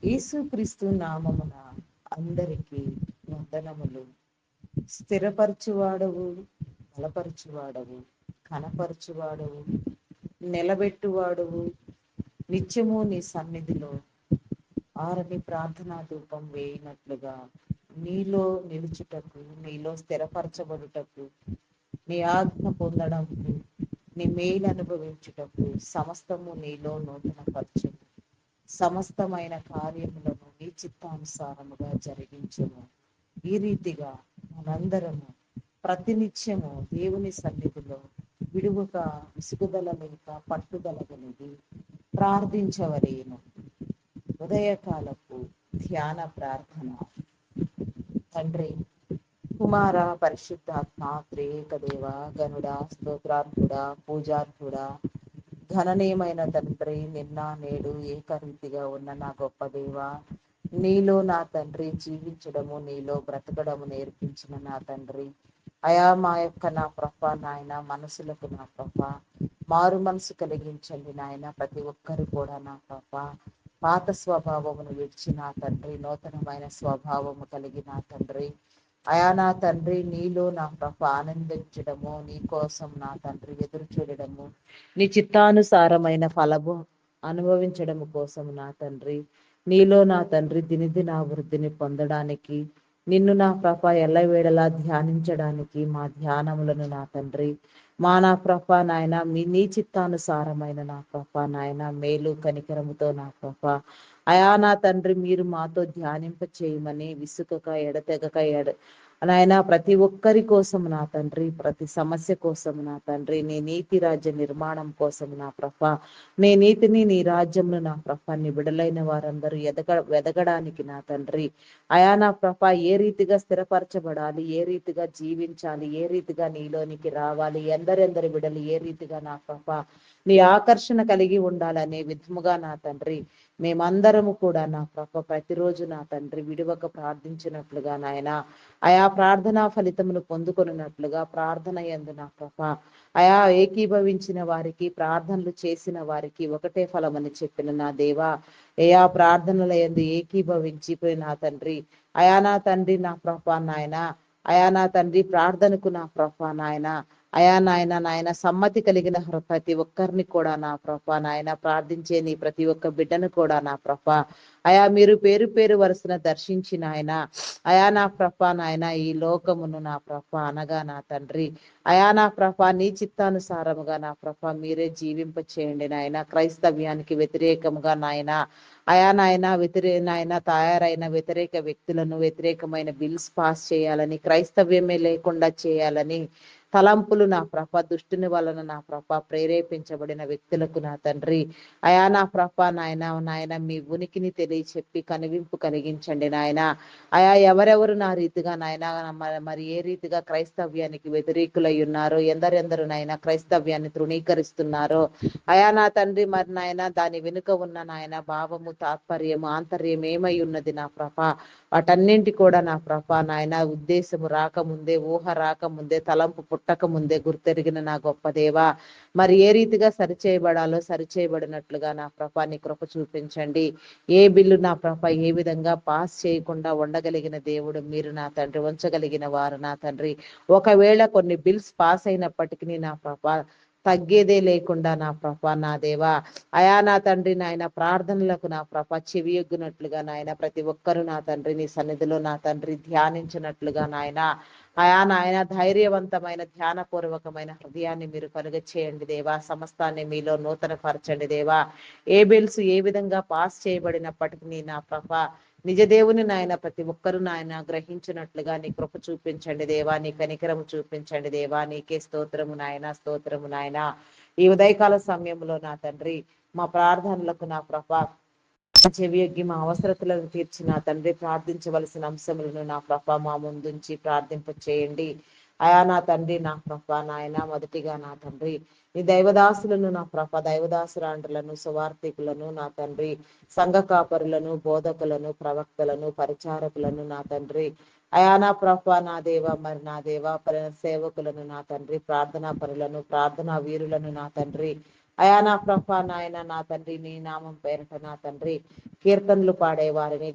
యేసుక్రీస్తు నామమున అందరికీ వందనములు. స్థిరపరచువాడవు, బలపరచువాడవు, కనపరచువాడవు, నిలబెట్టువాడవు, నిత్యము నీ సన్నిధిలో ఆరని ప్రార్థనా ధూపం వేయినట్లుగా నీలో నిలుచుటకు, నీలో స్థిరపరచబడుటకు, నీ ఆజ్ఞ పొందడంకు, నీ మేలు అనుభవించుటకు సమస్తము నీలో నూతన పరచు. సమస్తమైన కార్యములను నీ చిత్తానుసారముగా జరిగించుము. ఈ రీతిగా మనందరము ప్రతినిత్యము దేవుని సన్నిధిలో విడువక, విసుగుదల లేక, పట్టుదల కలిగి ప్రార్థించవలేను. ఉదయకాలపు ధ్యాన ప్రార్థన. తండ్రి, కుమార, పరిశుద్ధాత్మ, త్రియేక దేవ, గనుడా, స్తోత్రార్హుడా, పూజార్హుడా, ఘననీయమైన తండ్రి, నిన్న నేడు ఏకరీతిగా ఉన్న నా గొప్ప దేవ, నీలో నా తండ్రి జీవించడము, నీలో బ్రతకడము నేర్పించిన నా తండ్రి, అయా మా యొక్క నా ప్రభ నాయన మనసులకు నా ప్రభ మారు మనసు కలిగించండి నాయన. ప్రతి ఒక్కరు కూడా నా ప్రభ పాత స్వభావమును విడిచి నా తండ్రి నూతనమైన స్వభావము కలిగి నా తండ్రి, అయా నా తండ్రి నీలో నా ప్రభ ఆనందించడము, నీ కోసం నా తండ్రి ఎదురు చూడడము, నీ చిత్తానుసారమైన ఫలము అనుభవించడము కోసం నా తండ్రి, నీలో నా తండ్రి దినదిన అభివృద్ధిని పొందడానికి, నిన్ను నా ప్రభ ఎల్లవేళలా ధ్యానించడానికి మా ధ్యానములను నా తండ్రి, మా నా ప్రభ నాయన నీ చిత్తానుసారమైన నా ప్రభ నాయన మేలు కనికరముతో నా ప్రభ అయా నా తండ్రి మీరు మాతో ధ్యానింప చేయమని విసుకక ఎడతెగక నాయన ప్రతి ఒక్కరి కోసం నా తండ్రి, ప్రతి సమస్య కోసం నా తండ్రి, నీ నీతి రాజ్య నిర్మాణం కోసం నా ప్రభ, నీ నీతిని నీ రాజ్యంలో నా ప్రభ నిబిడలైన వారందరూ ఎదగడానికి నా తండ్రి, అయా నా ప్రభ ఏ రీతిగా స్థిరపరచబడాలి, ఏ రీతిగా జీవించాలి, ఏ రీతిగా నీలోనికి రావాలి, ఎందరెందరి బిడలు ఏ రీతిగా నా ప్రభ నీ ఆకర్షణ కలిగి ఉండాలనే విధముగా నా తండ్రి మేమందరము కూడా నా ప్రభ ప్రతిరోజు నా తండ్రి విడువక ప్రార్థించినట్లుగా నాయన, అయా ప్రార్థనా ఫలితమును పొందుకొనున్నట్లుగా ప్రార్థన యందు నా ప్రభ అయా ఏకీభవించిన వారికి, ప్రార్థనలు చేసిన వారికి ఒకటే ఫలమని చెప్పిన నా దేవా, అయా ప్రార్థనల యందు ఏకీభవించిపోయి నా తండ్రి, అయా నా తండ్రి నా ప్రభ నాయన, అయా నా తండ్రి ప్రార్థనకు నా ప్రభ నాయన, అయా నాయన సమ్మతి కలిగిన ప్రతి ఒక్కరిని కూడా నా ప్రభ నాయన ప్రార్థించే నీ ప్రతి ఒక్క బిడ్డను కూడా నా ప్రభ అయా మీరు పేరు పేరు వరుసన దర్శించిన ఆయన, అయా నా ప్రభ నాయన ఈ లోకమును నా ప్రభ అనగా నా తండ్రి, అయా నా ప్రభ నీ చిత్తానుసారముగా నా ప్రభ మీరే జీవింప చేయండి నాయన. క్రైస్తవ్యానికి వ్యతిరేకముగా నాయన, అయా నాయన తయారైన వ్యతిరేక వ్యక్తులను, వ్యతిరేకమైన బిల్స్ పాస్ చేయాలని, క్రైస్తవ్యమే లేకుండా చేయాలని తలంపులు నా ప్రభ దుష్టుని వలన నా ప్రభ ప్రేరేపించబడిన వ్యక్తులకు నా తండ్రి, అయా నా ప్రభ నాయన మీ ఉనికిని తెలియచెప్పి కనువింపు కలిగించండి నాయన. అయా ఎవరెవరు నా రీతిగా నాయన మరి ఏ రీతిగా క్రైస్తవ్యానికి వ్యతిరేకులై ఉన్నారో, ఎందరెందరు నాయన క్రైస్తవ్యాన్ని తృణీకరిస్తున్నారో, అయా నా తండ్రి మరి నాయన దాని వెనుక ఉన్న నాయన భావము, తాత్పర్యము, ఆంతర్యం ఏమై ఉన్నది నా ప్రభ వాటన్నింటి కూడా నా ప్రభ నాయన ఉద్దేశము రాకముందే, ఊహ రాకముందే, తలంపు పుట్టక ముందే గుర్తెరిగిన నా గొప్ప దేవ, మరి ఏ రీతిగా సరిచేయబడాలో సరిచేయబడినట్లుగా నా ప్రభ నీ కృప చూపించండి. ఏ బిల్లు నా ప్రభ ఏ విధంగా పాస్ చేయకుండా ఉండగలిగిన దేవుడు మీరు నా తండ్రి, ఉంచగలిగిన వారు నా తండ్రి, ఒకవేళ కొన్ని బిల్స్ పాస్ అయినప్పటికీ నా ప్రభ తగ్గేదే లేకుండా నా ప్రభ నా దేవా, అయా నా తండ్రి నాయన ప్రార్థనలకు నా ప్రభ చెవియొగ్గునట్లుగా నాయన ప్రతి ఒక్కరూ నా తండ్రి నీ సన్నిధిలో నా తండ్రి ధ్యానించినట్లుగా నాయన, అయా నాయన ధైర్యవంతమైన ధ్యానపూర్వకమైన హృదయాన్ని మీరు కలుగ చేయండి దేవా. సమస్తాన్ని మీలో నూతన పరచండి దేవా. ఏ బిల్స్ ఏ విధంగా పాస్ చేయబడినప్పటికీ నా ప్రభ నిజ దేవుని నాయన ప్రతి ఒక్కరూ నాయన గ్రహించినట్లుగా నీ కృప చూపించండి దేవా, నీ కనికరము చూపించండి దేవా. నీకే స్తోత్రము నాయన, స్తోత్రము నాయన. ఈ ఉదయకాల సమయంలో నా తండ్రి మా ప్రార్థనలకు నా ప్రభ చెవియొగ్గి మా అవసరతలను తీర్చి నా తండ్రి ప్రార్థించవలసిన అంశములను నా ప్రభ మా ముందుంచి ప్రార్థింప చేయండి. అయా నా తండ్రి నా ప్రభ నాయన మొదటిగా నా తండ్రి నీ దైవదాసులను నా ప్రభ దైవదాసురాండ్రులను, సువార్థికులను నా తండ్రి, సంఘ కాపరులను, బోధకులను, ప్రవక్తలను, పరిచారకులను నా తండ్రి, అయా నా ప్రభ నా దేవ మరి నా దేవ సేవకులను నా తండ్రి, ప్రార్థనా పరులను, ప్రార్థనా వీరులను నా తండ్రి, అయా నా ప్రభా నాయన నా తండ్రి, నీ నామం పేరట నా తండ్రి కీర్తనలు పాడేవారిని,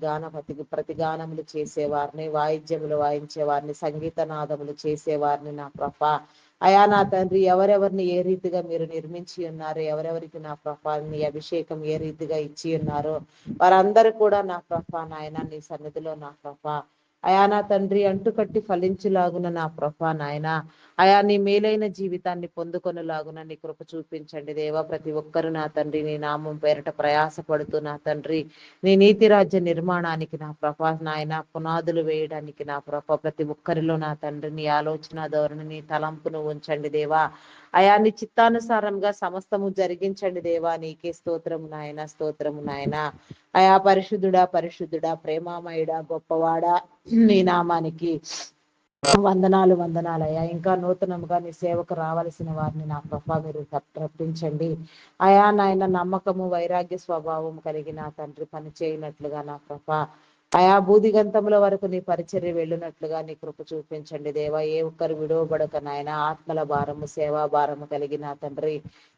ప్రతిగానములు చేసేవారిని, వాయిద్యములు వాయించేవారిని, సంగీత నాదములు చేసేవారిని నా ప్రభా. అయా నా తండ్రి, ఎవరెవరిని ఏ రీతిగా మీరు నిర్మించి ఉన్నారు, ఎవరెవరికి నా ప్రభా నీ అభిషేకం ఏ రీతిగా ఇచ్చి ఉన్నారో వారందరూ కూడా నా ప్రభా నాయన నీ సన్నిధిలో నా ప్రభా అయా నా తండ్రి అంటుకట్టి ఫలించులాగున నా ప్రభా నాయన అయా నీ మేలైన జీవితాన్ని పొందుకొనులాగున నీ కృప చూపించండి దేవా. ప్రతి ఒక్కరు నా తండ్రి నీ నామం పేరట ప్రయాసపడుతూ నా తండ్రి నీ నీతి రాజ్య నిర్మాణానికి నా ప్రభా నాయన పునాదులు వేయడానికి నా ప్రభా ప్రతి ఒక్కరిలో నా తండ్రి నీ ఆలోచన ధోరణి నీ తలంపును ఉంచండి దేవా. అయా నీ చిత్తానుసారంగా సమస్తము జరిగించండి దేవా. నీకే స్తోత్రము నాయన, స్తోత్రము నాయన. అయా పరిశుద్ధుడా, పరిశుద్ధుడా, ప్రేమామయుడా, గొప్పవాడా, నీ నామానికి వందనాలు, వందనాలయ్యా. ఇంకా నూతనముగా నీ సేవకు రావలసిన వారిని నా ప్రభా మీరు రప్పించండి. అయా నాయన నమ్మకము, వైరాగ్య స్వభావం కలిగిన తండ్రి పని చేయనట్లుగా నా ప్రభా అయా బూదిగంతముల వరకు నీ పరిచర్య వెళ్ళినట్లుగా నీ కృప చూపించండి దేవా. ఏ ఒక్కరు విడవబడక నాయన ఆత్మల భారము, సేవా భారము కలిగిన తండ్రి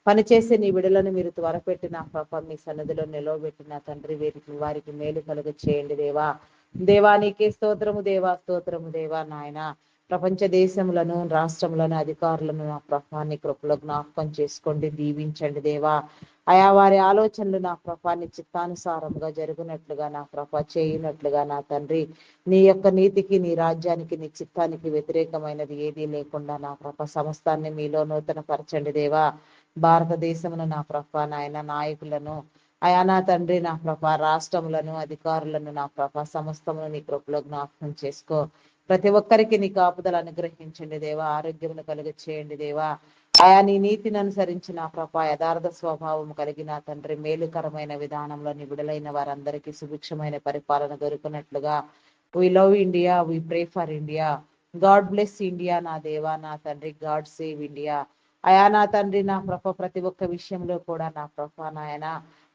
పనిచేసే నీ విడులను మీరు త్వరపెట్టి నా ప్రభ మీ సన్నిధిలో నిలవబెట్టిన తండ్రి వారికి మేలు కలుగ చేయండి దేవా. దేవానికి స్తోత్రము దేవా, స్తోత్రము దేవా నాయన. ప్రపంచ దేశములను, రాష్ట్రములను, అధికారులను నా ప్రభాన్ని కృపలో జ్ఞాపకం చేసుకోండి, దీవించండి దేవా. అయా వారి ఆలోచనలు నా ప్రభాన్ని చిత్తానుసారంగా జరుగునట్లుగా నా ప్రభ చేయునట్లుగా నా తండ్రి నీ యొక్క నీతికి, నీ రాజ్యానికి, నీ చిత్తానికి వ్యతిరేకమైనది ఏదీ లేకుండా నా ప్రభ సమస్తాన్ని మీలో నూతన పరచండి దేవా. భారతదేశమును నా ప్రభ నాయన నాయకులను అయా నా తండ్రి నా ప్రభ రాష్ట్రములను, అధికారులను నా ప్రభ సమస్తమును నీ కృపలో జ్ఞాపకం చేసుకో. ప్రతి ఒక్కరికి నీ కాపుదలు అనుగ్రహించండి దేవా. ఆరోగ్యమును కలుగ చేయండి దేవా. ఆయా నీ నీతిని అనుసరించిన ప్రభ యథార్థ స్వభావం కలిగిన తండ్రి మేలుకరమైన విధానంలో నిబిడలైన వారందరికీ సుభిక్షమైన పరిపాలన దొరికినట్లుగా we love India, we pray for India, God bless India నా దేవా నా తండ్రి, గాడ్ సేవ్ ఇండియా. అయా నా తండ్రి నా ప్రభ ప్రతి ఒక్క విషయంలో కూడా నా ప్రభ నాయన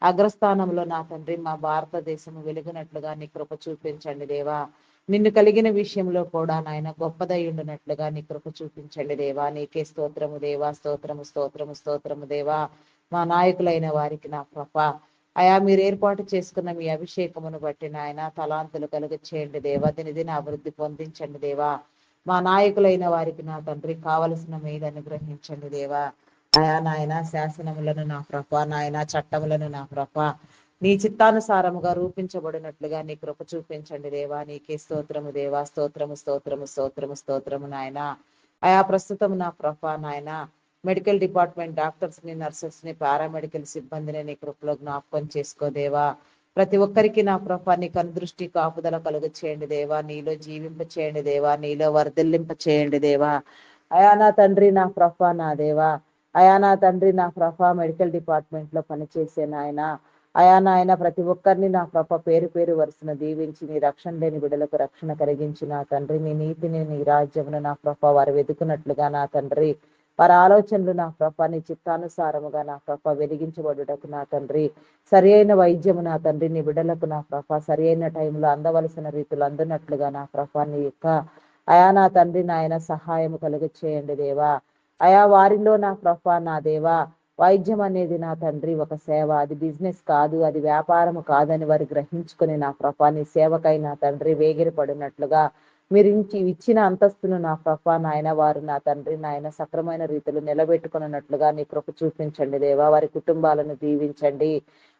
అగ్రస్థానంలో నా తండ్రి మా భారతదేశం వెలుగునట్లుగా నీ కృప చూపించండి దేవా. నిన్ను కలిగిన విషయంలో కూడా నాయన గొప్పదై ఉండినట్లుగా నీ కృప చూపించండి దేవా. నీకే స్తోత్రము దేవా, స్తోత్రము, స్తోత్రము, స్తోత్రము దేవా. మా నాయకులైన వారికి నా ప్రభ అయా మీరు ఏర్పాటు చేసుకున్న మీ అభిషేకమును బట్టి నాయన తలాంతులు కలుగ చేయండి దేవా. దిన అభివృద్ధి పొందించండి దేవా. మా నాయకులైన వారికి నా తండ్రి కావలసిన మీద అనుగ్రహించండి దేవా. అయా నాయన శాసనములను నా ప్రభ నాయన చట్టములను నా ప్రభ నీ చిత్తానుసారముగా రూపించబడినట్లుగా నీ కృప చూపించండి దేవా. నీకే స్తోత్రము దేవా, స్తోత్రము, స్తోత్రము, స్తోత్రము, స్తోత్రము నాయన. అయా ప్రస్తుతం నా ప్రభ నాయన మెడికల్ డిపార్ట్మెంట్ డాక్టర్స్ ని, నర్సెస్ ని, పారామెడికల్ సిబ్బందిని నీ కృపలో జ్ఞాపకం చేసుకోదేవా. ప్రతి ఒక్కరికి నా ప్రభ నీ కనుదృష్టి కాపుదల కలుగ చేయండి దేవా. నీలో జీవింప చేయండి దేవా. నీలో వర్ధిల్లింప చేయండి దేవా. అయా నా తండ్రి నా ప్రభ నా దేవా. అయా నా తండ్రి నా ప్రభ మెడికల్ డిపార్ట్మెంట్ లో పనిచేసే నాయన అయా నాయన ప్రతి ఒక్కరిని నా ప్రభ పేరు పేరు వరుసను దీవించి నీ రక్షణ లేని బిడ్డలకు రక్షణ కలిగించి నా తండ్రి నీ నీతిని, నీ రాజ్యమును నా ప్రభ వారు వెతుకున్నట్లుగా నా తండ్రి వారి ఆలోచనలు నా ప్రభ నీ చిత్తానుసారముగా నా ప్రభ వెలిగించబడుటకు నా తండ్రి సరి అయిన వైద్యము నా తండ్రి నీ బిడ్డలకు నా ప్రభ సరి అయిన టైంలో అందవలసిన రీతిలో అందునట్లుగా నా ప్రభ నీ యొక్క అయా నా తండ్రి నాయన సహాయము కలుగ చేయండి దేవా. అయా వారిలో నా ప్రభ నా దేవా వైద్యం అనేది నా తండ్రి ఒక సేవ, అది బిజినెస్ కాదు, అది వ్యాపారము కాదని వారు గ్రహించుకుని నా ప్రభ నీ సేవకై నా తండ్రి వేగిరి పడినట్లుగా మీరు ఇచ్చిన అంతస్తును నా ప్రభ నాయన వారు నా తండ్రి నాయన సక్రమైన రీతిలో నిలబెట్టుకున్నట్లుగా నీ కృప చూపించండి దేవా. వారి కుటుంబాలను దీవించండి.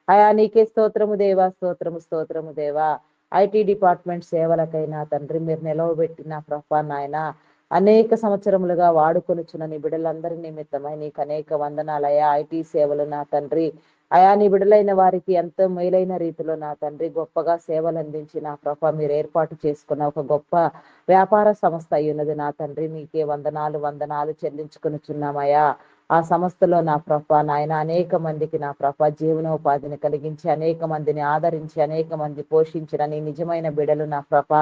అయా నీకే స్తోత్రము దేవా, స్తోత్రము, స్తోత్రము దేవా. ఐటీ డిపార్ట్మెంట్ సేవలకైనా తండ్రి మీరు నిలవబెట్టిన ప్రభ నాయన అనేక సంవత్సరములుగా వాడుకొనిచున్న నీ బిడ్డలందరి నిమిత్తమై నీకు అనేక వందనాలయ్యా. ఐటీ సేవలు నా తండ్రి అయా నీ బిడ్డలైన వారికి ఎంతో మేలైన రీతిలో నా తండ్రి గొప్పగా సేవలు అందించి నా ప్రభ మీరు ఏర్పాటు చేసుకున్న ఒక గొప్ప వ్యాపార సంస్థ అయ్యున్నది నా తండ్రి. నీకే వందనాలు, వందనాలు చెల్లించుకొనిచున్నామయ్యా. ఆ సంస్థలో నా ప్రభ నాయన అనేక మందికి నా ప్రభ జీవనోపాధిని కలిగించి అనేక మందిని ఆదరించి అనేక మంది పోషించిన నీ నిజమైన బిడలు నా ప్రభ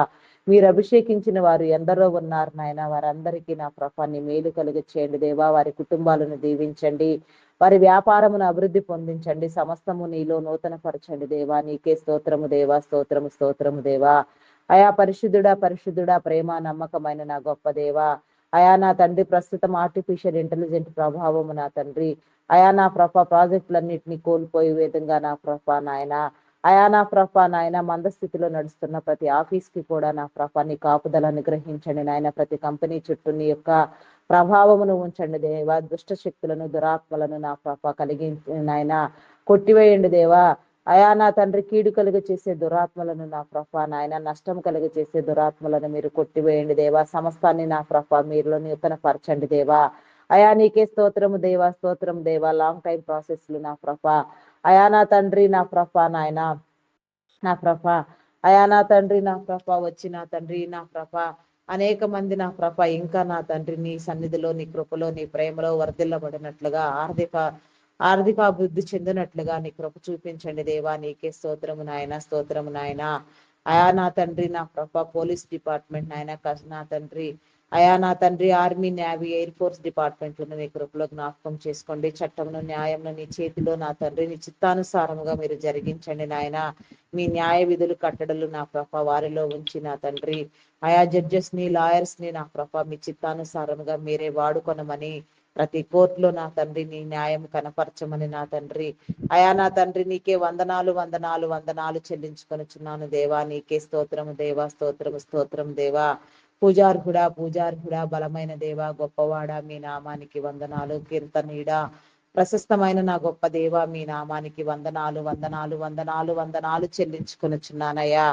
మీరు అభిషేకించిన వారు ఎందరో ఉన్నారు నాయన. వారందరికీ నా ప్రభ నీ మేలు కలుగ చేయండి దేవా. వారి కుటుంబాలను దీవించండి, వారి వ్యాపారమును అభివృద్ధి పొందించండి, సమస్తము నీలో నూతన పరచండి దేవా. నీకే స్తోత్రము దేవా, స్తోత్రము, స్తోత్రము దేవా. అయా పరిశుద్ధుడా, పరిశుద్ధుడా, ప్రేమ నమ్మకమైన నా గొప్ప దేవా. అయా నా తండ్రి ప్రస్తుతం ఆర్టిఫిషియల్ ఇంటెలిజెంట్ ప్రభావము నా తండ్రి అయా నా ప్రభ ప్రాజెక్టులన్నింటినీ కోల్పోయే విధంగా నా ప్రభ నాయన అయా నా ప్రభ నాయన మందస్థితిలో నడుస్తున్న ప్రతి ఆఫీస్ కి కూడా నా ప్రభ నీ కాపుదల అనుగ్రహించండి నాయన. ప్రతి కంపెనీ చుట్టూ నీ యొక్క ప్రభావమును ఉంచండి దేవా. దుష్ట శక్తులను దురాత్మలను నా ప్రభ కలిగించి నాయన కొట్టివేయండి దేవా. అయా నా తండ్రి కీడు కలుగ చేసే దురాత్మలను నా ప్రభ నాయన నష్టం కలుగ చేసే దురాత్మలను మీరు కొట్టివేయండి దేవా. సమస్తాన్ని నా ప్రభ మీరులో నూతన పరచండి దేవా. అయా నీకే స్తోత్రము దేవా, స్తోత్రం దేవా. లాంగ్ టైం ప్రాసెస్లు నా ప్రభ అయా నా తండ్రి నా ప్రభ నాయన నా ప్రభ అయా నా తండ్రి నా ప్రభ వచ్చి నా తండ్రి నా ప్రభ అనేక మంది నా ప్రభ ఇంకా నా తండ్రి నీ సన్నిధిలో నీ కృపలో నీ ప్రేమలో వర్ధిల్లబడినట్లుగా ఆర్థిక అభివృద్ధి చెందినట్లుగా నీ కృప చూపించండి దేవా. నీకే స్తోత్రము నాయన, స్తోత్రము నాయన. అయా నా తండ్రి నా ప్రభ పోలీస్ డిపార్ట్మెంట్ నాయన నా తండ్రి అయా నా తండ్రి ఆర్మీ, నేవీ, ఎయిర్ ఫోర్స్ డిపార్ట్మెంట్లను నీ కృపలో జ్ఞాపకం చేసుకోండి. చట్టమును న్యాయంను నీ చేతిలో నా తండ్రి నీ చిత్తానుసారముగా మీరు జరిగించండి నాయన. మీ న్యాయ విధులు కట్టడలు నా ప్రభ వారిలో ఉంచి నా తండ్రి ఆయా జడ్జెస్ ని లాయర్స్ ని నా ప్రభ మీ చిత్తానుసారముగా మీరే వాడుకొనమని ప్రతి కోర్టులో నా తండ్రి నీ న్యాయం కనపరచమని నా తండ్రి అయా నా తండ్రి నీకే వందనాలు వందనాలు వందనాలు చెల్లించుకొనుచున్నాను దేవా. నీకే స్తోత్రము దేవా, స్తోత్రము స్తోత్రం దేవా. పూజార్హుడా బలమైన దేవా, గొప్పవాడ మీ నామానికి వందనాలు. కీర్తనీడా ప్రశస్తమైన నా గొప్ప దేవ మీ నామానికి వందనాలు వందనాలు వందనాలు వందనాలు చెల్లించుకొనుచున్నానయ్యా.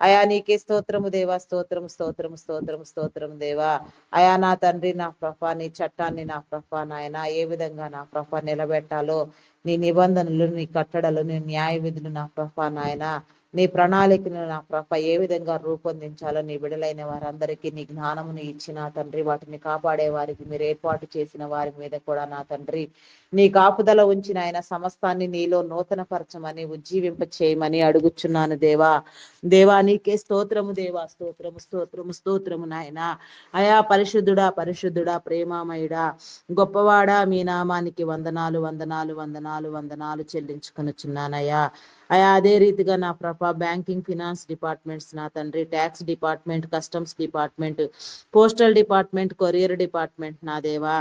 అయా నీకే స్తోత్రము దేవా, స్తోత్రం స్తోత్రం స్తోత్రం స్తోత్రం దేవా. అయా నా తండ్రి నా ప్రభ నీ చట్టాన్ని నా ప్రభ నాయన ఏ విధంగా నా ప్రభ నిలబెట్టాలో నీ నిబంధనలు నీ కట్టడలు నీ న్యాయ విధులు నా ప్రభ నాయన నీ ప్రణాళికను నా ప్రభ ఏ విధంగా రూపొందించాలో నీ బిడలైన వారందరికీ నీ జ్ఞానమును ఇచ్చిన తండ్రి వాటిని కాపాడే వారికి మీరు ఏర్పాటు చేసిన వారి మీద కూడా నా తండ్రి నీ కాపుదల ఉంచిన ఆయన సమస్తాన్ని నీలో నూతన పరచమని ఉజ్జీవింప చేయమని అడుగుచున్నాను దేవా. దేవా నీకే స్తోత్రము దేవా, స్తోత్రము స్తోత్రము స్తోత్రము నాయన. అయా పరిశుద్ధుడా పరిశుద్ధుడా ప్రేమామయుడా గొప్పవాడా మీ నామానికి వందనాలు వందనాలు వందనాలు వందనాలు చెల్లించుకొనుచున్నానయ్యా. అయా అదే రీతిగా నా ప్రభ బ్యాంకింగ్, ఫినాన్స్ డిపార్ట్మెంట్స్ నా తండ్రి, tax department, customs department, postal department, courier department నా దేవా.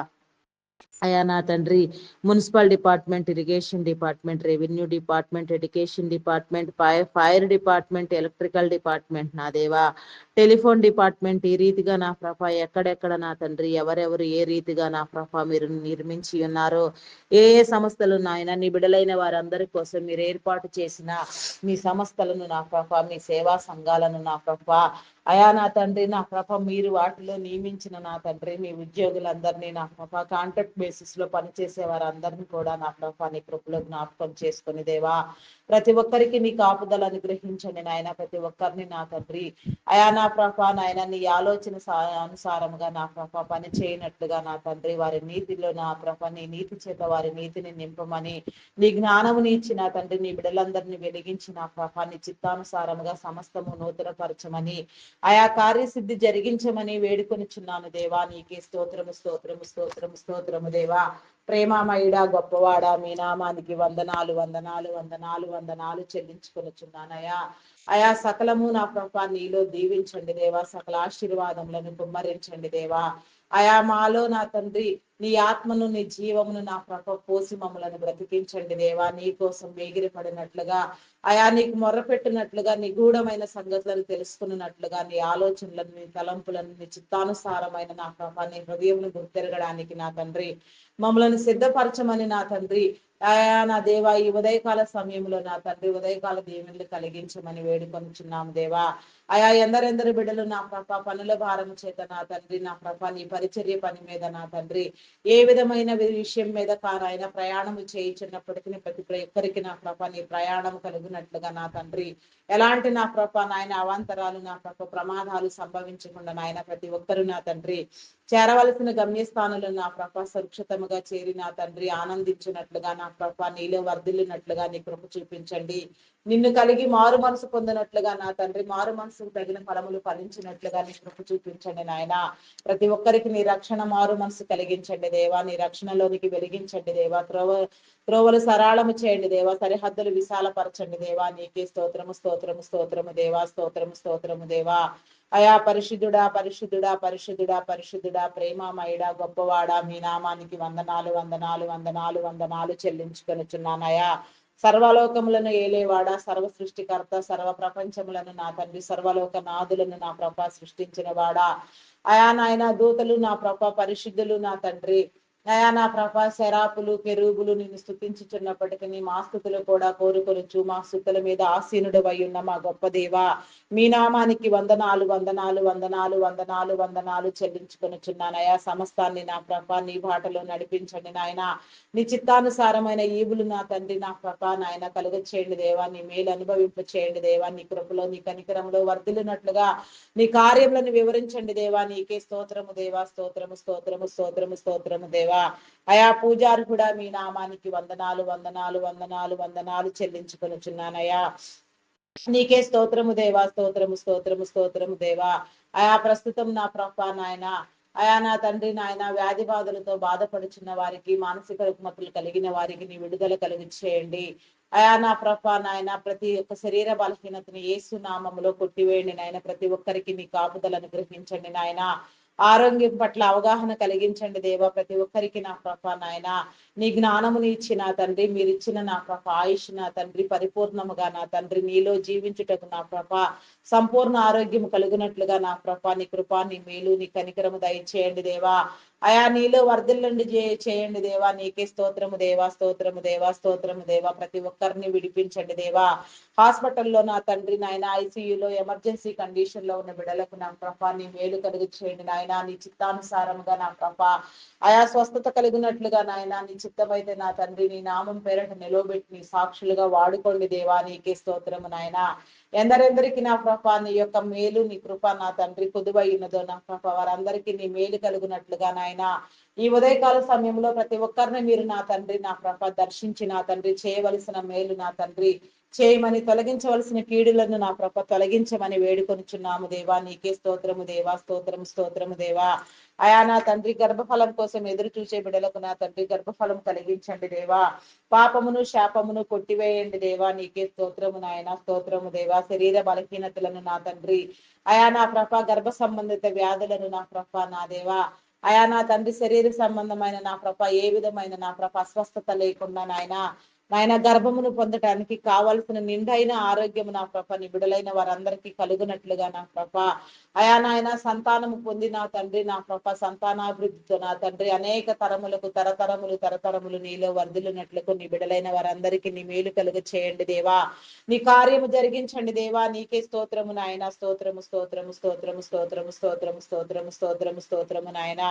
అయా నా తండ్రి municipal department, irrigation department, revenue department, education department, fire department, electrical department నా దేవా, టెలిఫోన్ డిపార్ట్మెంట్ ఈ రీతిగా నా ప్రభ ఎక్కడెక్కడ నా తండ్రి ఎవరెవరు ఏ రీతిగా నా ప్రభ మీరు నిర్మించి ఉన్నారో ఏ ఏ సంస్థలు నాయన నీ బిడలైన వారందరి కోసం మీరు ఏర్పాటు చేసిన మీ సంస్థలను నా ప్రభ మీ సేవా సంఘాలను నా ప్రభ అయా నా తండ్రి నా ప్రభ మీరు వాటిలో నియమించిన నా తండ్రి మీ ఉద్యోగులందరినీ నా ప్రభ కాంట్రాక్ట్ బేసిస్ లో పనిచేసే వారందరినీ కూడా నా ప్రభ నీ కృపలో జ్ఞాపకం చేసుకుని దేవా. ప్రతి ఒక్కరికి నీ కాపుదల అనుగ్రహించండి నాయన. ప్రతి ఒక్కరిని నా తండ్రి అయా నా ప్రభ నాయన నీ ఆలోచన అనుసారముగా నా ప్రభ పని చేయనట్లుగా నా తండ్రి వారి నీతిలో నా ప్రభ నీ నీతి చేత వారి నీతిని నింపమని నీ జ్ఞానముని ఇచ్చిన తండ్రి నీ బిడలందరినీ వెలిగించి నా ప్రభ నీ చిత్తానుసారముగా సమస్తము నూతన పరచమని ఆయా కార్యసిద్ధి జరిగించమని వేడుకొనిచున్నాను దేవా. నీకే స్తోత్రము స్తోత్రము స్తోత్రము స్తోత్రము దేవా. ప్రేమామయుడా గొప్పవాడా మీ నామానికి వందనాలు వందనాలు వందనాలు వందనాలు చెల్లించుకొనుచున్నానయా. అయా సకలము నా ప్రభ నీలో దీవించండి దేవా. సకల ఆశీర్వాదములను కుమ్మరించండి దేవా. అయా మాలో నా తండ్రి నీ ఆత్మను నీ జీవమును నా ప్రభ పోసి మమ్మలను బ్రతికించండి దేవా. నీ కోసం వేగిరపడినట్లుగా అయా నీకు మొర్రపెట్టినట్లుగా నిగూఢమైన సంగతులను తెలుసుకున్నట్లుగా నీ ఆలోచనలను నీ తలంపులను నీ చిత్తానుసారమైన నా ప్రభ నీ హృదయంను గుర్తెరగడానికి నా తండ్రి మమ్మల్ని సిద్ధపరచమని నా తండ్రి అయా నా దేవా ఈ ఉదయకాల సమయంలో నా తండ్రి ఉదయకాల దీవెనలు కలిగించమని వేడుకొనుచున్నాము దేవా. అయా ఎందరెందరు బిడ్డలు నా ప్రభ పనుల భారం చేత నా తండ్రి నా ప్రభ నీ పరిచర్య పని మీద నా తండ్రి ఏ విధమైన విషయం మీద కానైనా ప్రయాణము చేయించినప్పటికీ ప్రతి ఒక్కరికి నా ప్రభ నీ ప్రయాణం కలుగునట్లుగా నా తండ్రి ఎలాంటి నా ప్రభ నాయన అవాంతరాలు నా ప్రభ ప్రమాదాలు సంభవించకుండా నాయన ప్రతి ఒక్కరు నా తండ్రి చేరవలసిన గమ్యస్థానాలు నా ప్రభ సురక్షితముగా చేరి నా తండ్రి ఆనందించినట్లుగా నా ప్రభ నీలో వర్ధిల్లినట్లుగా నీ కృప చూపించండి. నిన్ను కలిగి మారు మనసు పొందినట్లుగా నా తండ్రి, మారు మనసుకు తగిన ఫలములు ఫలించినట్లుగా నీ కృప చూపించండి నాయన. ప్రతి ఒక్కరికి నీ రక్షణ మారు మనసు కలిగించండి దేవా. నీ రక్షణలోనికి వెలిగించండి దేవా. త్రోవలు సరాళము చేయండి దేవా. సరిహద్దులు విశాలపరచండి దేవా. నీకే స్తోత్రము స్తోత్రము స్తోత్రము దేవా. స్తోత్రము స్తోత్రము దేవా. అయా పరిశుద్ధుడా పరిశుద్ధుడా పరిశుద్ధుడా పరిశుద్ధుడా, ప్రేమమయుడా, గొప్పవాడా, మీ నామానికి వందనాలు వందనాలు వందనాలు వందనాలు చెల్లించుకొనుచున్నానయా. సర్వలోకములను ఏలేవాడా, సర్వ సృష్టికర్త, సర్వ ప్రపంచములను నా తండ్రి, సర్వలోక నాదులను నా ప్రభ సృష్టించిన వాడా, అయా నాయన దూతలు నా ప్రభ, పరిశుద్ధులు నా తండ్రి, అయా నా ప్రభ, శరాపులు కెరూబులు నిన్ను స్తుతించుచున్నప్పటికీ మా స్థుతులు కూడా కోరుకొనుచు మా స్థుతుల మీద ఆసీనుడు ఉన్న మా గొప్ప దేవా, మీ నామానికి వందనాలు వందనాలు వందనాలు వందనాలు వందనాలు చెల్లించుకొనుచున్నానయా. సమస్తాన్ని నా ప్రభ నీ బాటలో నడిపించండి నాయన. నీ చిత్తానుసారమైన ఈవులు నా తండ్రి నా ప్రభ నాయన కలుగ చేయండి దేవా. నీ మేలు అనుభవింప చేయండి దేవా. నీ కృపలో నీ కనికరంలో వర్ధిల్లినట్లుగా నీ కార్యములను వివరించండి దేవా. నీకే స్తోత్రము దేవా. స్తోత్రము స్తోత్రము స్తోత్రము స్తోత్రము దేవా. అయా పూజారి కూడా మీ నామానికి వందనాలు వందనాలు వందనాలు వందనాలు చెల్లించుకొనుచున్నానయా. నీకే స్తోత్రము దేవా. స్తోత్రము స్తోత్రము స్తోత్రము దేవా. అయా ప్రస్తుతం నా ప్రభ నాయన, అయా నా తండ్రి నాయన, వ్యాధి బాధలతో బాధపడుచున్న వారికి, మానసిక రుగ్మతులు కలిగిన వారికి నీ విడుదల కలిగి చేయండి. అయా నా ప్రభ నాయన, ప్రతి ఒక్క శరీర బలహీనతను యేసు నామములో కొట్టివేయండి నాయన. ప్రతి ఒక్కరికి నీ కాపుదలను గ్రహించండి నాయన. ఆరోగ్యం పట్ల అవగాహన కలిగించండి దేవా. ప్రతి ఒక్కరికి నా ప్రభ నాయన నీ జ్ఞానముని ఇచ్చి నా తండ్రి, మీరు ఇచ్చిన నా ప్రభ ఆయుష్ నా తండ్రి పరిపూర్ణముగా నా తండ్రి నీలో జీవించుటకు నా ప్రభ సంపూర్ణ ఆరోగ్యం కలుగునట్లుగా నా ప్రభ నీ కృప నీ మేలు నీ కనికరము దయచేయండి దేవా. అయా నీలో వర్ధిల్లండి చేయండి దేవా. నీకే స్తోత్రము దేవా. స్తోత్రము దేవా. స్తోత్రము దేవా. ప్రతి ఒక్కరిని విడిపించండి దేవా. హాస్పిటల్లో నా తండ్రి నాయన, ఐసీయూలో ఎమర్జెన్సీ కండిషన్ లో ఉన్న బిడ్డలకు నా ప్రభ నీ మేలు కలుగు చేయండి నాయన. నీ చిత్తానుసారముగా నా ప్రభ అయా స్వస్థత కలిగినట్లుగా నాయన, నీ చిత్తమైతే నా తండ్రి నీ నామం పేరట నిలవబెట్టి నీ సాక్షులుగా వాడుకోండి దేవా. నీకే స్తోత్రము నాయన. ఎందరెందరికి నా ప్రభ నీ యొక్క మేలు నీ కృప నా తండ్రి కొదువై ఉన్నదో నా ప్రభ వారందరికీ నీ మేలు కలుగునట్లుగా నాయన ఈ ఉదయకాల సమయంలో ప్రతి ఒక్కరిని మీరు నా తండ్రి నా ప్రభ దర్శించి నా తండ్రి చేయవలసిన మేలు నా తండ్రి చేయమని, తొలగించవలసిన కీడులను నా ప్రభ తొలగించమని వేడుకొనుచున్నాము దేవా. నీకే స్తోత్రము దేవా. స్తోత్రము స్తోత్రము దేవా. అయా నా తండ్రి గర్భఫలం కోసం ఎదురు చూసే బిడ్డలకు నా తండ్రి గర్భఫలం కలిగించండి దేవా. పాపమును శాపమును కొట్టివేయండి దేవా. నీకే స్తోత్రము నాయన. స్తోత్రము దేవా. శరీర బలహీనతలను నా తండ్రి, అయా నా ప్రభ గర్భ సంబంధిత వ్యాధులను నా ప్రభ నా దేవా, అయా నా తండ్రి శరీర సంబంధమైన నా ప్రభ ఏ విధమైన నా ప్రభ అస్వస్థత లేకుండా నాయన గర్భమును పొందటానికి కావలసిన నిండైన ఆరోగ్యము నా ప్రభ నిబిడలైన వారందరికీ కలుగునట్లుగా నా ప్రభ అయా నాయన సంతానము పొంది నా తండ్రి నా ప్రభ సంతానాభివృద్ధితో నా తండ్రి అనేక తరములకు తరతరములు తరతరములు నీలో వర్ధిల్లునట్లుకు నిబిడలైన వారందరికీ నీ మేలు కలుగు చేయండి దేవా. నీ కార్యము జరిగించండి దేవా. నీకే స్తోత్రము నాయన. స్తోత్రము స్తోత్రము స్తోత్రము స్తోత్రము స్తోత్రము స్తోత్రము స్తోత్రము స్తోత్రము నాయన.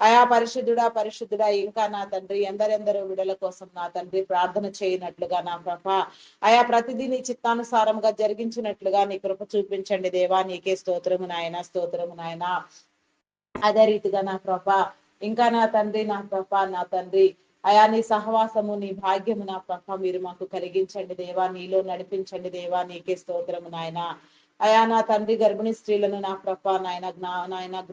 అయా పరిశుద్ధుడా పరిశుద్ధుడా, ఇంకా నా తండ్రి ఎందరెందరో విడుదల కోసం నా తండ్రి ప్రార్థన చేయనట్లుగా నా ప్రభ అయా ప్రతిదీ నీ చిత్తానుసారంగా జరిగించినట్లుగా నీ కృప చూపించండి దేవా. నీకే స్తోత్రము నాయన. స్తోత్రము నాయన. అదే రీతిగా నా ప్రభ ఇంకా నా తండ్రి నా ప్రభ నా తండ్రి అయా నీ సహవాసము నీ భాగ్యము నా ప్రభ మీరు మాకు కలిగించండి దేవా. నీలో నడిపించండి దేవా. నీకే స్తోత్రము నాయన. అయా నా తండ్రి గర్భిణీ స్త్రీలను నా ప్రభ నాయన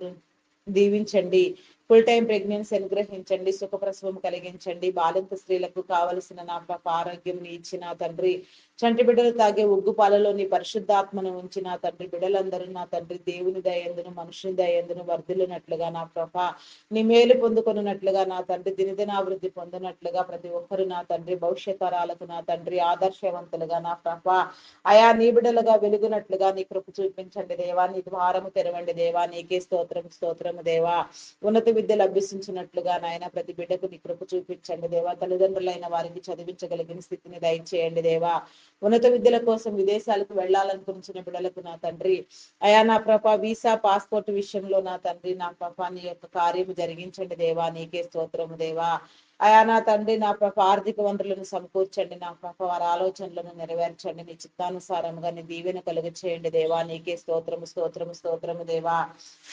దీవించండి. ఫుల్ టైం ప్రెగ్నెన్సీ అనుగ్రహించండి. సుఖప్రసవం కలిగించండి. బాలింత స్త్రీలకు కావలసిన నా ప్రభ ఆరోగ్యం ఇచ్చిన తండ్రి, చంటి బిడ్డలు తాగే ఉగ్గు పాలలో నీ పరిశుద్ధాత్మను ఉంచిన తండ్రి బిడ్డలందరూ నా తండ్రి దేవుని దయందును మనుషుని దయందును వర్ధిల్లునట్లుగా నా ప్రభ నీ మేలు పొందుకొనున్నట్లుగా నా తండ్రి దినదినాభివృద్ధి పొందినట్లుగా ప్రతి ఒక్కరు నా తండ్రి భవిష్యత్ తరాలకు నా తండ్రి ఆదర్శవంతులుగా నా ప్రభ అయా నీ బిడ్డలుగా వెలుగునట్లుగా నీ కృప చూపించండి దేవా. నీ ద్వారము తెరవండి దేవా. నీకే స్తోత్రం స్తోత్రము దేవా. ఉన్నత విద్యలు అభ్యసించినట్లుగా నాయన ప్రతి బిడ్డకు నీ కృప చూపించండి దేవా. తల్లిదండ్రులైన వారికి చదివించగలిగిన స్థితిని దయచేయండి దేవా. ఉన్నత విద్యల కోసం విదేశాలకు వెళ్లాలనుకుంటున్న బిడ్డలకు నా తండ్రి అయా నా ప్రభ వీసా పాస్పోర్ట్ విషయంలో నా తండ్రి నా ప్రభ నీ యొక్క కార్యము జరిగించండి దేవా. నీకే స్తోత్రము దేవా. అయా నా తండ్రి నా ప్రభ ఆర్థిక వనరులను సమకూర్చండి నా ప్రభ వారి ఆలోచనలను నెరవేర్చండి. నీ చిత్తానుసారంగా నీ దీవెన కలుగ చేయండి దేవా. నీకే స్తోత్రము స్తోత్రము స్తోత్రము దేవా.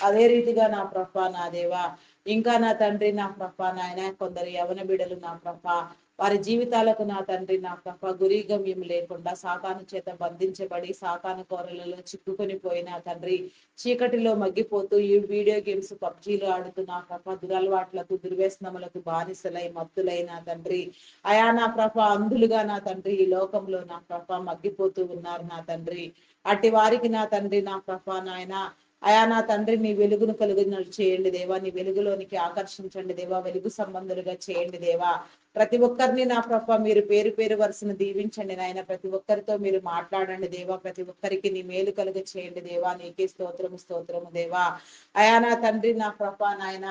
అదే రీతిగా నా ప్రభ నా దేవా ఇంకా నా తండ్రి నా ప్రభ నాయన కొందరు యవన బిడలు నా ప్రభ వారి జీవితాలకు నా తండ్రి నా ప్రభ గురి గమ్యం లేకుండా సాతాను చేత బంధించబడి సాతాను కోరలలో చిక్కుకొని పోయిన తండ్రి చీకటిలో మగ్గిపోతూ ఈ వీడియో గేమ్స్ పబ్జీలు ఆడుతూ నా ప్రభ దురలవాట్లకు దుర్వ్యసనములకు బానిసలై మత్తులైన తండ్రి అయా నా ప్రభ అంధులుగా నా తండ్రి ఈ లోకంలో నా ప్రభ మగ్గిపోతూ ఉన్నారు నా తండ్రి అట్టి వారికి నా తండ్రి నా ప్రభ నాయన అయా నా తండ్రి నీ వెలుగును కలుగునట్లు చేయండి దేవా, నీ వెలుగులోనికి ఆకర్షించండి దేవా, వెలుగు సంబంధులుగా చేయండి దేవా. ప్రతి ఒక్కరిని నా ప్రభ మీరు పేరు పేరు వరుసను దీవించండి నాయన, ప్రతి ఒక్కరితో మీరు మాట్లాడండి దేవా, ప్రతి ఒక్కరికి నీ మేలు కలుగ చేయండి దేవా, నీకే స్తోత్రము స్తోత్రము దేవా. అయా నా తండ్రి నా ప్రభ నాయన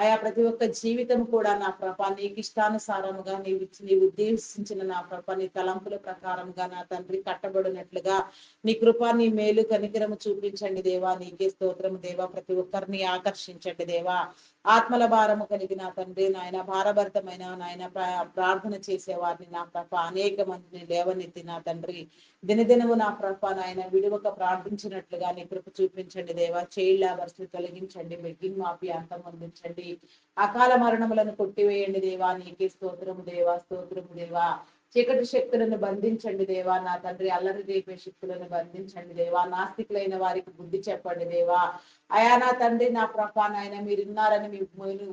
అయా ప్రతి ఒక్క జీవితం కూడా నా ప్రభ నీకు ఇష్టానుసారముగా నీవు ఉద్దేశించిన నా ప్రభ నీ తలంపుల ప్రకారంగా నా తండ్రి కట్టబడినట్లుగా నీ కృప నీ మేలు కనికరము చూపించండి దేవా, నీకే స్తోత్రము దేవా. ప్రతి ఒక్కరిని ఆకర్షించండి దేవా. ఆత్మల భారము కలిగిన తండ్రి నాయన భారభరితమైన నాయన ప్రార్థన చేసే వారిని నా ప్రభ అనేక మందిని లేవనెత్తి నా తండ్రి దినదినము నా ప్రభ నాయన విడువక ప్రార్థించినట్లుగా నీ కృప చూపించండి దేవా. చైల్డ్ లేబర్స్ తొలగించండి, బెగ్గింగ్ మాఫీ అంతం అందించండి, అకాల మరణములను కొట్టివేయండి దేవా, నీకే స్తోత్రము దేవా, స్తోత్రము దేవా. చీకటి శక్తులను బంధించండి దేవా, నా తండ్రి అల్లరి రేపే శక్తులను బంధించండి దేవా, నాస్తికులైన వారికి బుద్ధి చెప్పండి దేవా. అయా నా తండ్రి నా ప్రభ నాయన మీరు ఉన్నారని మీ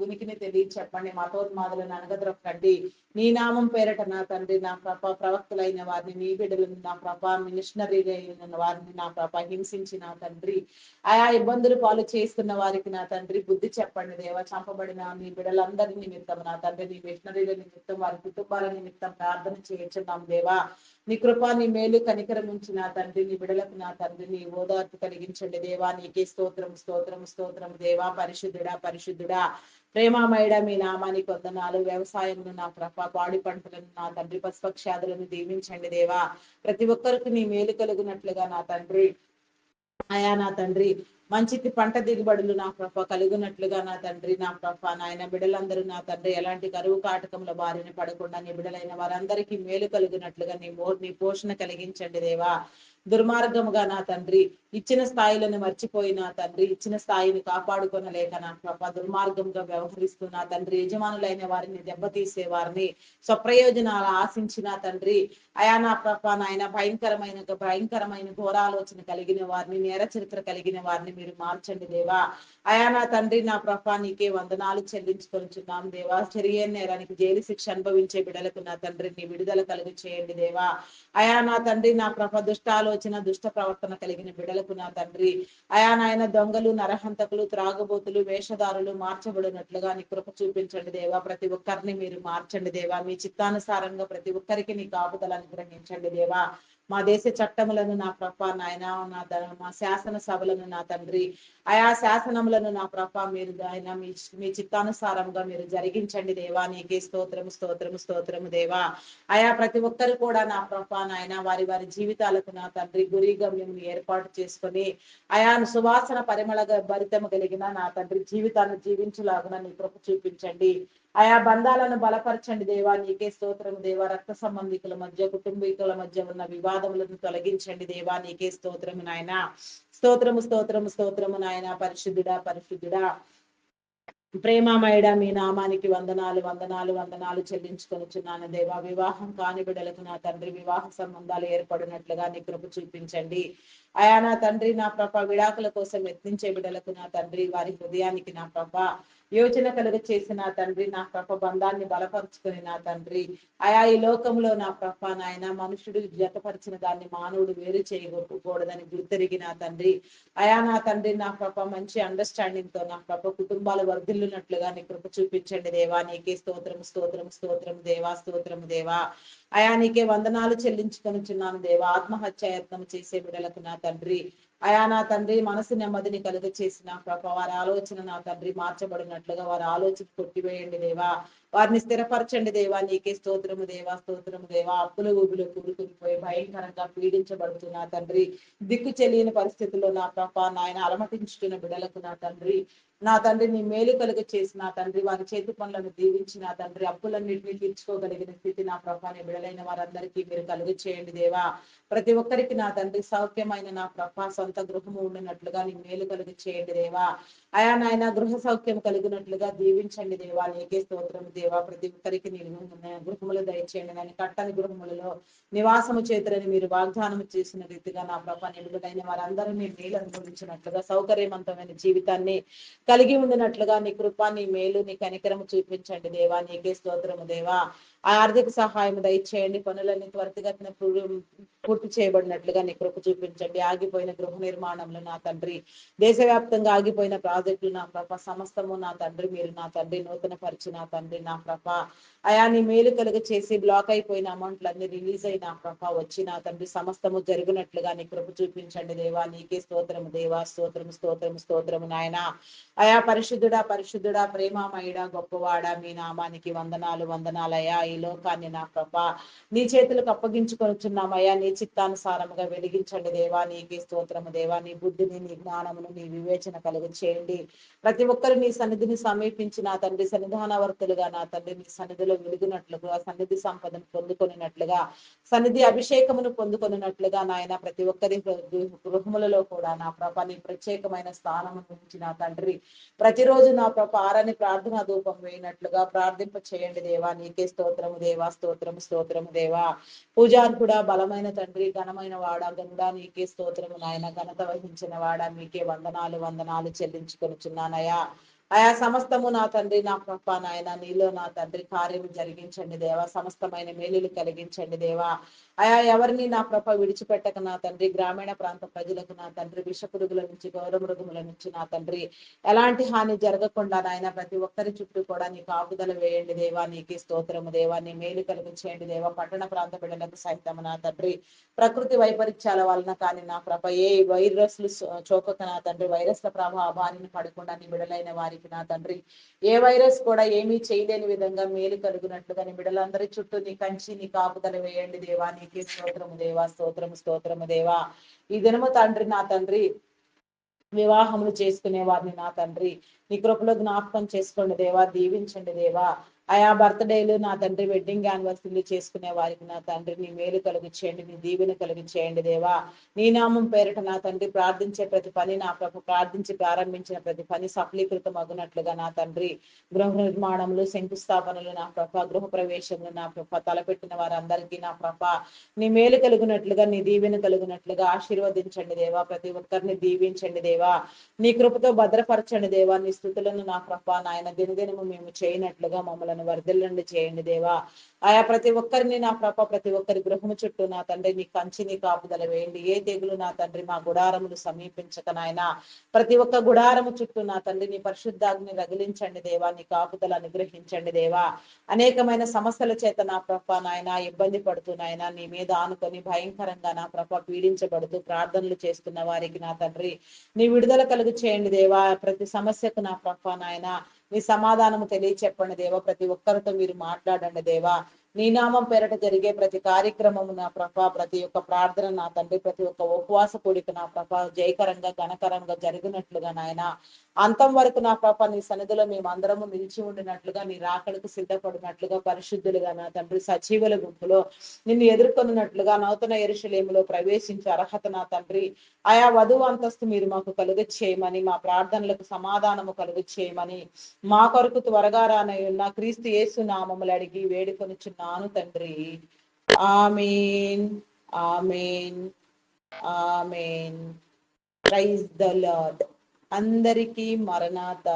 ఉనికిని తెలియ చెప్పండి, మతోన్మాదులను అనగదొక్కండి. నీ నామం పేరట నా తండ్రి నా ప్రభ ప్రవక్తలైన వారిని, నీ బిడ్డలను నా ప్రభ మిషనరీలైన వారిని నా ప్రభ హింసించి నా తండ్రి ఆయా ఇబ్బందులు పాలు చేస్తున్న వారికి నా తండ్రి బుద్ధి చెప్పండి దేవా. చంపబడిన నీ బిడ్డలందరి నిమిత్తం నా తండ్రి నీ మిషనరీల నిమిత్తం వారి కుటుంబాల నిమిత్తం ప్రార్థన చేయించున్నాం దేవా. నీ కృప నీ మేలు కనికరం ఉంచి నా తండ్రి నీ బిడలకు నా తండ్రి నీ ఓదార్పు కలిగించండి దేవా, నీకే స్తోత్రం స్తోత్రం స్తోత్రం దేవా. పరిశుద్ధుడా పరిశుద్ధుడా ప్రేమామయుడ మీ నామానికి వందనాలు. వ్యవసాయమును నా ప్రభ పాడి పంటలను నా తండ్రి పశుపక్షాదులను దీవించండి దేవా. ప్రతి ఒక్కరికి నీ మేలు కలుగునట్లుగా నా తండ్రి అయా నా తండ్రి మంచి పంట దిగుబడులు నా ప్రభ కలుగునట్లుగా నా తండ్రి నా ప్రభ నాయన బిడలందరూ నా తండ్రి ఎలాంటి కరువు కాటకముల బారిన పడకుండా నీ బిడలైన వారందరికీ మేలు కలుగునట్లుగా నీ పోషణ కలిగించండి దేవా. దుర్మార్గముగా నా తండ్రి ఇచ్చిన స్థాయిలను మర్చిపోయి నా తండ్రి ఇచ్చిన స్థాయిని కాపాడుకొనలేక నా ప్రభ దుర్మార్గంగా వ్యవహరిస్తున్న తండ్రి యజమానులైన వారిని దెబ్బతీసే వారిని స్వప్రయోజనాలు ఆశించిన తండ్రి అయా నా ప్రభ నాయన భయంకరమైన ఘోరాలోచన కలిగిన వారిని, నేర చరిత్ర కలిగిన వారిని మీరు మార్చండి దేవా. అయా నా తండ్రి నా ప్రభ నీకే వందనాలు చెల్లించుకొనిచున్నాం దేవా. చెరియని నేరానికి జైలు శిక్ష అనుభవించే బిడలకు నా తండ్రి నీ విడుదల కలుగు చేయండి దేవా. అయా నా తండ్రి నా ప్రభ దుష్టాలోచన దుష్ట ప్రవర్తన కలిగిన బిడలకు నా తండ్రి అయా నాయన దొంగలు నరహంతకులు త్రాగుబోతులు వేషధారులు మార్చబడినట్లుగా నీ కృప చూపించండి దేవా. ప్రతి ఒక్కరిని మీరు మార్చండి దేవా. మీ చిత్తానుసారంగా ప్రతి ఒక్కరికి నీ కాపుదల అనుగ్రహించండి దేవా. మా దేశ చట్టములను నా ప్రభ నాయన మా శాసన సభలను నా తండ్రి ఆయా శాసనములను నా ప్రభ మీరు ఆయన మీ చిత్తానుసారంగా మీరు జరిగించండి దేవా. నీకే స్తోత్రము స్తోత్రము స్తోత్రము దేవా. ఆయా ప్రతి ఒక్కరు కూడా నా ప్రభ నాయన వారి వారి జీవితాలకు నా తండ్రి గురి గమ్యం ఏర్పాటు చేసుకొని ఆయా సువాసన పరిమళ భరితము కలిగిన నా తండ్రి జీవితాన్ని జీవించలాగున నీ కృప చూపించండి. ఆయా బంధాలను బలపరచండి దేవా. నీకే స్తోత్రము దేవా. రక్త సంబంధికుల మధ్య కుటుంబీకుల మధ్య ఉన్న వివాదములను తొలగించండి దేవా. నీకే స్తోత్రము నాయన. స్తోత్రము స్తోత్రము స్తోత్రము నాయన. పరిశుద్ధుడా పరిశుద్ధుడా ప్రేమామయుడ మీ నామానికి వందనాలు వందనాలు వందనాలు చెల్లించుకొనిచున్నాను దేవా. వివాహం కాని బిడ్డలకు నా తండ్రి వివాహ సంబంధాలు ఏర్పడినట్లుగా నీ కృప చూపించండి. అయా నా తండ్రి నా ప్రభ విడాకుల కోసం యత్నించే బిడ్డలకు నా తండ్రి వారి హృదయానికి నా ప్రభ యోచన కలుగ చేసి నా తండ్రి నా ప్రభ బంధాన్ని బలపరుచుకొని నా తండ్రి ఆయా ఈ లోకంలో నా ప్రభ నాయన మనుషుడు జతపరిచిన దాన్ని మానవుడు వేరు చేయకూడదని గుర్తెరిగి నా తండ్రి అయా నా తండ్రి నా ప్రభ మంచి అండర్స్టాండింగ్ తో నా ప్రభ కుటుంబాలు వర్ధిల్లునట్లుగా నీ కృప చూపించండి దేవా. నీకే స్తోత్రం స్తోత్రం స్తోత్రం దేవా. స్తోత్రం దేవా. అయా నీకే వందనాలు చెల్లించుకొనిచున్నాను దేవా. ఆత్మహత్యాయత్నం చేసే బిడ్డలకు నా తండ్రి అయా నా తండ్రి మనసు నెమ్మదిని కలుగ చేసిన ప్రభ వారి ఆలోచన నా తండ్రి మార్చబడినట్లుగా వారి ఆలోచన కొట్టివేయండి దేవా. వారిని స్థిరపరచండి దేవా. నీకే స్తోత్రము దేవా. స్తోత్రము దేవా. అప్పుల ఊబిలో కూరుకునిపోయి భయంకరంగా పీడించబడుతున్నా తండ్రి దిక్కు చెలియని పరిస్థితుల్లో నా ప్రభ నాయన అలమటించుతున్న బిడలకు నా తండ్రి నా తండ్రి నీ మేలు కలుగ చేసి నా తండ్రి వారి చేతి పనులను దీవించి నా తండ్రి అప్పులన్నింటినీ తీర్చుకోగలిగిన స్థితి నా ప్రభాని బిడలైన వారందరికీ మీరు కలుగ చేయండి దేవా. ప్రతి ఒక్కరికి నా తండ్రి సౌఖ్యమైన నా ప్రభా సొంత గృహము ఉండినట్లుగా నీ మేలు కలుగ చేయండి దేవా. అయా నాయన గృహ సౌఖ్యం కలిగినట్లుగా దీవించండి దేవా. నీకే స్తోత్రం దేవా. ప్రతి ఒక్కరికి నేను గృహములు దయచేయండి. నేను కట్టని గృహములలో నివాసము చేతులని మీరు వాగ్దానం చేసిన రీతిగా నా ప్రభా నిలుగుదైన వారందరూ నీ మేలు అనుభవించినట్లుగా సౌకర్యవంతమైన జీవితాన్ని కలిగి ఉండినట్లుగా నీ కృప నీ మేలు నీ కనికరము చూపించండి దేవా. నీకే స్తోత్రము దేవా. ఆ ఆర్థిక సహాయం దయచేయండి. పనులన్నీ త్వరితగతిన పూర్తి చేయబడినట్లుగా నీ కృప చూపించండి. ఆగిపోయిన గృహ నిర్మాణంలో నా తండ్రి, దేశవ్యాప్తంగా ఆగిపోయిన ప్రాజెక్టులు నా ప్రభ సమస్తము నా తండ్రి మీరు నా తండ్రి నూతన పరిచి నా తండ్రి నా ప్రభ అయా నీ మేలు కలుగ చేసి బ్లాక్ అయిపోయిన అమౌంట్లన్నీ రిలీజ్ అయిన ప్రభ వచ్చి నా తండ్రి సమస్తము జరిగినట్లుగా నీ కృప చూపించండి దేవా. నీకే స్తోత్రము దేవా. స్తోత్రము స్తోత్రము స్తోత్రము నాయన. అయా పరిశుద్ధుడా పరిశుద్ధుడా ప్రేమమయుడా గొప్పవాడా మీ నామానికి వందనాలు వందనాలయ్యా. ఈ లోకాన్ని నా ప్రభ నీ చేతులకు అప్పగించుకొనిచున్నామయ్యా. నీ చిత్తానుసారముగా వెలిగించండి దేవా. నీకే స్తోత్రము దేవా. నీ బుద్ధిని నీ జ్ఞానమును నీ వివేచన కలుగు చేయండి. ప్రతి ఒక్కరు నీ సన్నిధిని సమీపించి నా తండ్రి సన్నిధానవర్తులుగా నా తండ్రి నీ సన్నిధిలో వెలుగునట్లుగా సన్నిధి సంపదను పొందుకొనినట్లుగా సన్నిధి అభిషేకమును పొందుకొనినట్లుగా నాయన ప్రతి ఒక్కరి గృహములలో కూడా నా ప్రభ నీ ప్రత్యేకమైన స్థానము నుంచి నా తండ్రి ప్రతిరోజు నా ప్రభ ఆరని ప్రార్థనా ధూపం వేయినట్లుగా ప్రార్థింప చేయండి దేవా. నీకే స్తోత్రము దేవా. స్తోత్రము స్తోత్రము దేవా. పూజార్హుడా బలమైన తండ్రి ఘనమైన వాడా గనుడా నీకే స్తోత్రము నాయన. ఘనత వహించిన వాడా మీకే వందనాలు వందనాలు చెల్లించుకొనిచున్నానయ్యా. అయా సమస్తము నా తండ్రి నా ప్రభ నాయన నీలో నా తండ్రి కార్యము జరిగించండి దేవా. సమస్తమైన మేలులు కలిగించండి దేవా. అయా ఎవరిని నా ప్రభ విడిచిపెట్టక నా తండ్రి గ్రామీణ ప్రాంత ప్రజలకు నా తండ్రి విషపురుగుల నుంచి గౌరవ మృగముల నుంచి నా తండ్రి ఎలాంటి హాని జరగకుండా నాయన ప్రతి ఒక్కరి చుట్టూ కూడా నీ కాపుదల వేయండి దేవా. నీకే స్తోత్రము దేవా. నీ మేలు కలిగించేయండి దేవా. పట్టణ ప్రాంత బిడ్డలకు సైతం నా తండ్రి ప్రకృతి వైపరీత్యాల వలన కానీ నా ప్రభ ఏ వైరస్లు చోకక నా తండ్రి వైరస్ల ప్రభావాన్ని పడకుండా నీ బిడలైన వారికి నా తండ్రి ఏ వైరస్ కూడా ఏమీ చేయలేని విధంగా మేలు కలుగునట్లుగా నీ బిడలందరి చుట్టూ నీ కంచి నీ కాపుదల వేయండి దేవా. నీకే స్తోత్రము దేవా. స్తోత్రము స్తోత్రము దేవా. ఈ దినము తండ్రి నా తండ్రి వివాహములు చేసుకునే వారిని నా తండ్రి నీ కృపలో జ్ఞాపకం చేసుకోండి దేవా. దీవించండి దేవా. ఆయా బర్త్డేలు నా తండ్రి వెడ్డింగ్ యానివర్సరీలు చేసుకునే వారికి నా తండ్రి నీ మేలు కలుగు చేయండి. నీ దీవెన కలుగు చేయండి దేవా. నీ నామం పేరిట నా తండ్రి ప్రార్థించే ప్రతి పని నా ప్రభు ప్రార్థించి ప్రారంభించిన ప్రతి పని సఫలీకృతం అగునట్లుగా నా తండ్రి గృహ నిర్మాణములు శంకుస్థాపనలు నా ప్రభ గృహ ప్రవేశములు నా ప్రభ తలపెట్టిన వారందరికీ నా ప్రభ నీ మేలు కలుగునట్లుగా నీ దీవెన కలుగునట్లుగా ఆశీర్వదించండి దేవా. ప్రతి ఒక్కరిని దీవించండి దేవా. నీ కృపతో భద్రపరచండి దేవా. నీ స్థుతులను నా ప్రభ నాయన దినదినము మేము చేయనట్లుగా మమ్మల్ని వర్ధిల్లండి చేయండి దేవా. ఆయా ప్రతి ఒక్కరిని నా ప్రభ ప్రతి ఒక్కరి గృహము చుట్టూ నా తండ్రి నీ కంచి నీ కాపుదల వేయండి. ఏ తెగులు నా తండ్రి మా గుడారములు సమీపించక నాయన ప్రతి ఒక్క గుడారము చుట్టూ నా తండ్రి నీ పరిశుద్ధాగ్ని రగిలించండి దేవా. నీ కాపుదల అనుగ్రహించండి దేవా. అనేకమైన సమస్యల చేత నా ప్రభ నాయన ఇబ్బంది పడుతూ నాయన నీ మీద ఆనుకొని భయంకరంగా నా ప్రభ పీడించబడుతూ ప్రార్థనలు చేస్తున్న వారికి నా తండ్రి నీ విడుదల కలుగు చేయండి దేవా. ప్రతి సమస్యకు నా ప్రభ నాయన నీ సమాధానము తెలియచెప్పండి దేవా. ప్రతి ఒక్కరితో మీరు మాట్లాడండి దేవా. నీ నామం పేరట జరిగే ప్రతి కార్యక్రమము నా ప్రభ ప్రతి ఒక్క ప్రార్థన నా తండ్రి ప్రతి ఒక్క ఉపవాస కూడిక నా ప్రభ జయకరంగా ఘనకరంగా జరిగినట్లుగా నాయన అంతం వరకు నా ప్రభ నీ సన్నిధిలో మేము అందరము నిలిచి ఉండినట్లుగా నీ రాకడకు సిద్ధపడినట్లుగా పరిశుద్ధులుగా నా తండ్రి సజీవుల గుంపులో నిన్ను ఎదుర్కొన్నట్లుగా నూతన యెరూషలేములో ప్రవేశించే అర్హత నా తండ్రి ఆయా వధువు అంతస్తు మీరు మాకు కలుగ చేయమని మా ప్రార్థనలకు సమాధానము కలుగ చేయమని మా కొరకు త్వరగా రానయ్యున్న క్రీస్తు యేసు నామములు అడిగి వేడుకొనుచున్నాను తండ్రి. ఆమేన్ ఆమేన్ ఆమేన్. Praise the Lord. అందరికీ మరణాత.